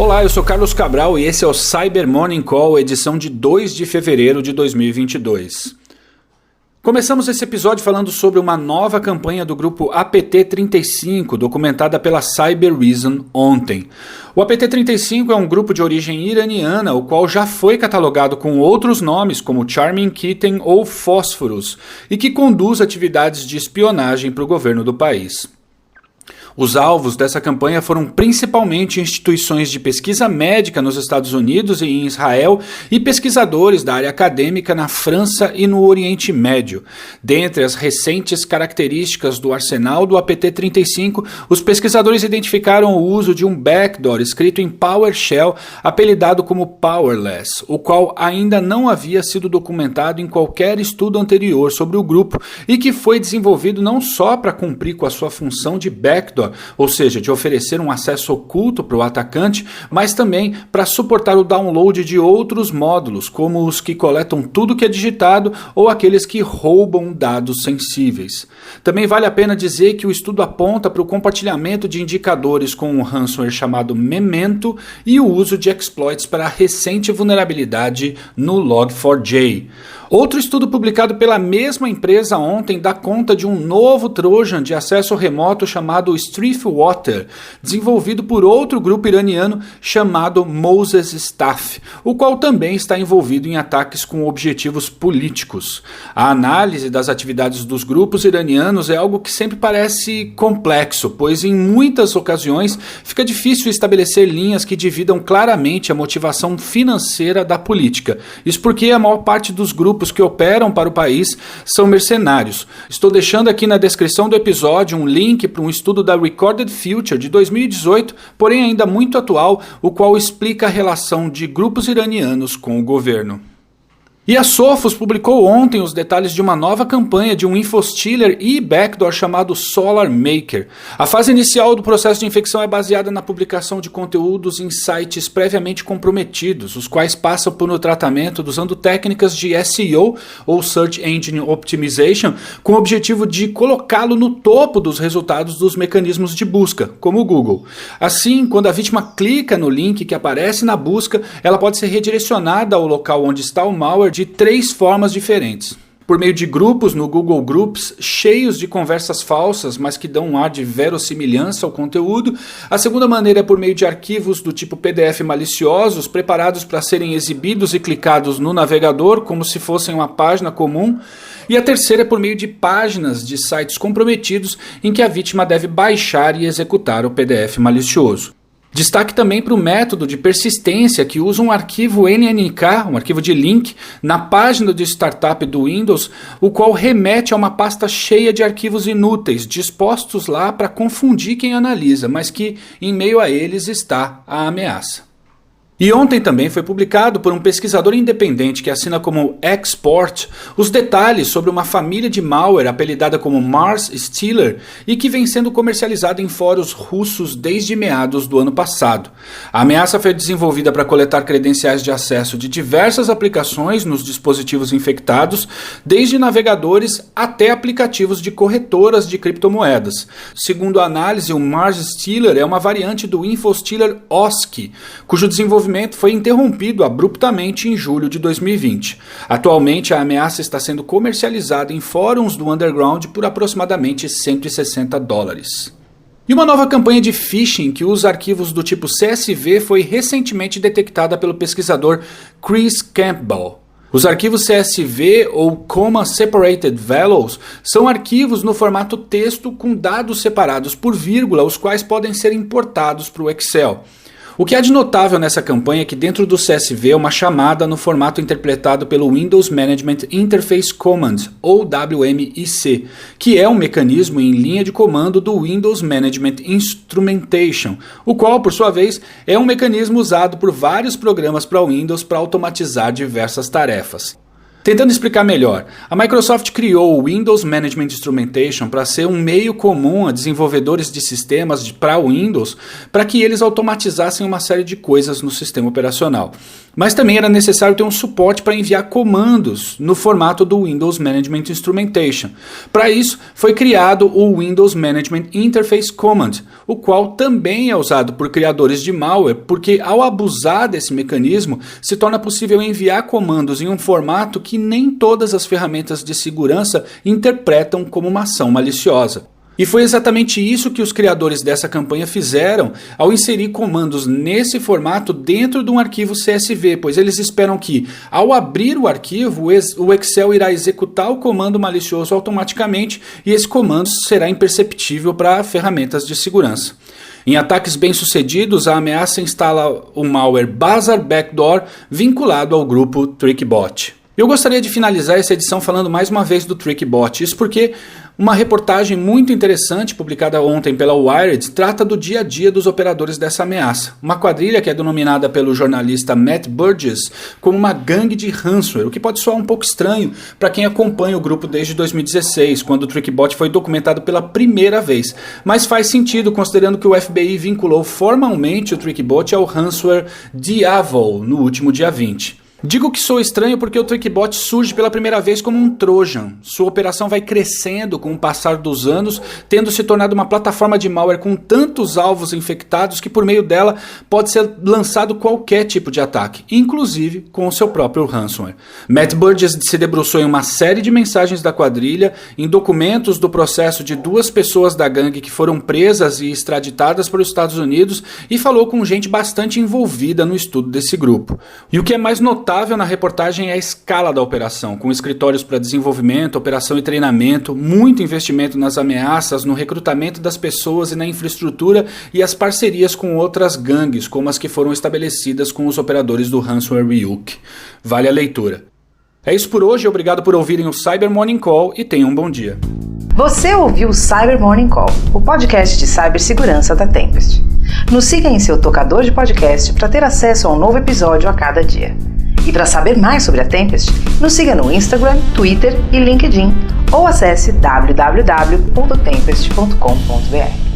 Olá, eu sou Carlos Cabral e esse é o Cyber Morning Call, edição de 2 de fevereiro de 2022. Começamos esse episódio falando sobre uma nova campanha do grupo APT35, documentada pela Cybereason ontem. O APT35 é um grupo de origem iraniana, o qual já foi catalogado com outros nomes como Charming Kitten ou Phosphorus, e que conduz atividades de espionagem para o governo do país. Os alvos dessa campanha foram principalmente instituições de pesquisa médica nos Estados Unidos e em Israel e pesquisadores da área acadêmica na França e no Oriente Médio. Dentre as recentes características do arsenal do APT35, os pesquisadores identificaram o uso de um backdoor escrito em PowerShell, apelidado como Powerless, o qual ainda não havia sido documentado em qualquer estudo anterior sobre o grupo e que foi desenvolvido não só para cumprir com a sua função de backdoor, ou seja, de oferecer um acesso oculto para o atacante, mas também para suportar o download de outros módulos, como os que coletam tudo que é digitado ou aqueles que roubam dados sensíveis. Também vale a pena dizer que o estudo aponta para o compartilhamento de indicadores com um ransomware chamado Memento e o uso de exploits para a recente vulnerabilidade no Log4j. Outro estudo publicado pela mesma empresa ontem dá conta de um novo Trojan de acesso remoto chamado Streetwater, desenvolvido por outro grupo iraniano chamado Moses Staff, o qual também está envolvido em ataques com objetivos políticos. A análise das atividades dos grupos iranianos é algo que sempre parece complexo, pois em muitas ocasiões fica difícil estabelecer linhas que dividam claramente a motivação financeira da política. Isso porque a maior parte dos grupos que operam para o país são mercenários. Estou deixando aqui na descrição do episódio um link para um estudo da Recorded Future de 2018, porém ainda muito atual, o qual explica a relação de grupos iranianos com o governo. E a Sophos publicou ontem os detalhes de uma nova campanha de um infostealer e backdoor chamado Solar Maker. A fase inicial do processo de infecção é baseada na publicação de conteúdos em sites previamente comprometidos, os quais passam por um tratamento usando técnicas de SEO ou Search Engine Optimization, com o objetivo de colocá-lo no topo dos resultados dos mecanismos de busca, como o Google. Assim, quando a vítima clica no link que aparece na busca, ela pode ser redirecionada ao local onde está o malware de 3 formas diferentes. Por meio de grupos no Google Groups, cheios de conversas falsas, mas que dão um ar de verossimilhança ao conteúdo. A segunda maneira é por meio de arquivos do tipo PDF maliciosos, preparados para serem exibidos e clicados no navegador, como se fossem uma página comum. E a terceira é por meio de páginas de sites comprometidos, em que a vítima deve baixar e executar o PDF malicioso. Destaque também para o método de persistência que usa um arquivo NNK, um arquivo de link, na página de startup do Windows, o qual remete a uma pasta cheia de arquivos inúteis, dispostos lá para confundir quem analisa, mas que em meio a eles está a ameaça. E ontem também foi publicado por um pesquisador independente que assina como Export os detalhes sobre uma família de malware apelidada como Mars Stealer e que vem sendo comercializada em fóruns russos desde meados do ano passado. A ameaça foi desenvolvida para coletar credenciais de acesso de diversas aplicações nos dispositivos infectados, desde navegadores até aplicativos de corretoras de criptomoedas. Segundo a análise, o Mars Stealer é uma variante do InfoStealer OSCE, cujo desenvolvimento foi interrompido abruptamente em julho de 2020. Atualmente, a ameaça está sendo comercializada em fóruns do underground por aproximadamente $160. E uma nova campanha de phishing que usa arquivos do tipo CSV foi recentemente detectada pelo pesquisador Chris Campbell. Os arquivos CSV ou Comma Separated Values são arquivos no formato texto com dados separados por vírgula, os quais podem ser importados para o Excel. O que há de notável nessa campanha é que dentro do CSV é uma chamada no formato interpretado pelo Windows Management Interface Command, ou WMIC, que é um mecanismo em linha de comando do Windows Management Instrumentation, o qual, por sua vez, é um mecanismo usado por vários programas para Windows para automatizar diversas tarefas. Tentando explicar melhor, a Microsoft criou o Windows Management Instrumentation para ser um meio comum a desenvolvedores de sistemas para Windows, para que eles automatizassem uma série de coisas no sistema operacional. Mas também era necessário ter um suporte para enviar comandos no formato do Windows Management Instrumentation. Para isso, foi criado o Windows Management Interface Command, o qual também é usado por criadores de malware, porque ao abusar desse mecanismo, se torna possível enviar comandos em um formato que nem todas as ferramentas de segurança interpretam como uma ação maliciosa. E foi exatamente isso que os criadores dessa campanha fizeram ao inserir comandos nesse formato dentro de um arquivo CSV, pois eles esperam que, ao abrir o arquivo, o Excel irá executar o comando malicioso automaticamente e esse comando será imperceptível para ferramentas de segurança. Em ataques bem-sucedidos, a ameaça instala o malware Bazaar Backdoor vinculado ao grupo TrickBot. Eu gostaria de finalizar essa edição falando mais uma vez do TrickBot, isso porque uma reportagem muito interessante publicada ontem pela Wired trata do dia a dia dos operadores dessa ameaça. Uma quadrilha que é denominada pelo jornalista Matt Burgess como uma gangue de ransomware, o que pode soar um pouco estranho para quem acompanha o grupo desde 2016, quando o TrickBot foi documentado pela primeira vez. Mas faz sentido considerando que o FBI vinculou formalmente o TrickBot ao ransomware Diavol no último dia 20. Digo que soa estranho porque o TrickBot surge pela primeira vez como um Trojan. Sua operação vai crescendo com o passar dos anos, tendo se tornado uma plataforma de malware com tantos alvos infectados que por meio dela pode ser lançado qualquer tipo de ataque, inclusive com o seu próprio ransomware. Matt Burgess se debruçou em uma série de mensagens da quadrilha, em documentos do processo de 2 pessoas da gangue que foram presas e extraditadas para os Estados Unidos e falou com gente bastante envolvida no estudo desse grupo. E o que é mais notável na reportagem é a escala da operação, com escritórios para desenvolvimento, operação e treinamento, muito investimento nas ameaças, no recrutamento das pessoas e na infraestrutura e as parcerias com outras gangues, como as que foram estabelecidas com os operadores do ransomware Ryuk. Vale a leitura. É isso por hoje, obrigado por ouvirem o Cyber Morning Call e tenham um bom dia. Você ouviu o Cyber Morning Call, o podcast de cibersegurança da Tempest. Nos siga em seu tocador de podcast para ter acesso a um novo episódio a cada dia. E para saber mais sobre a Tempest, nos siga no Instagram, Twitter e LinkedIn ou acesse www.tempest.com.br.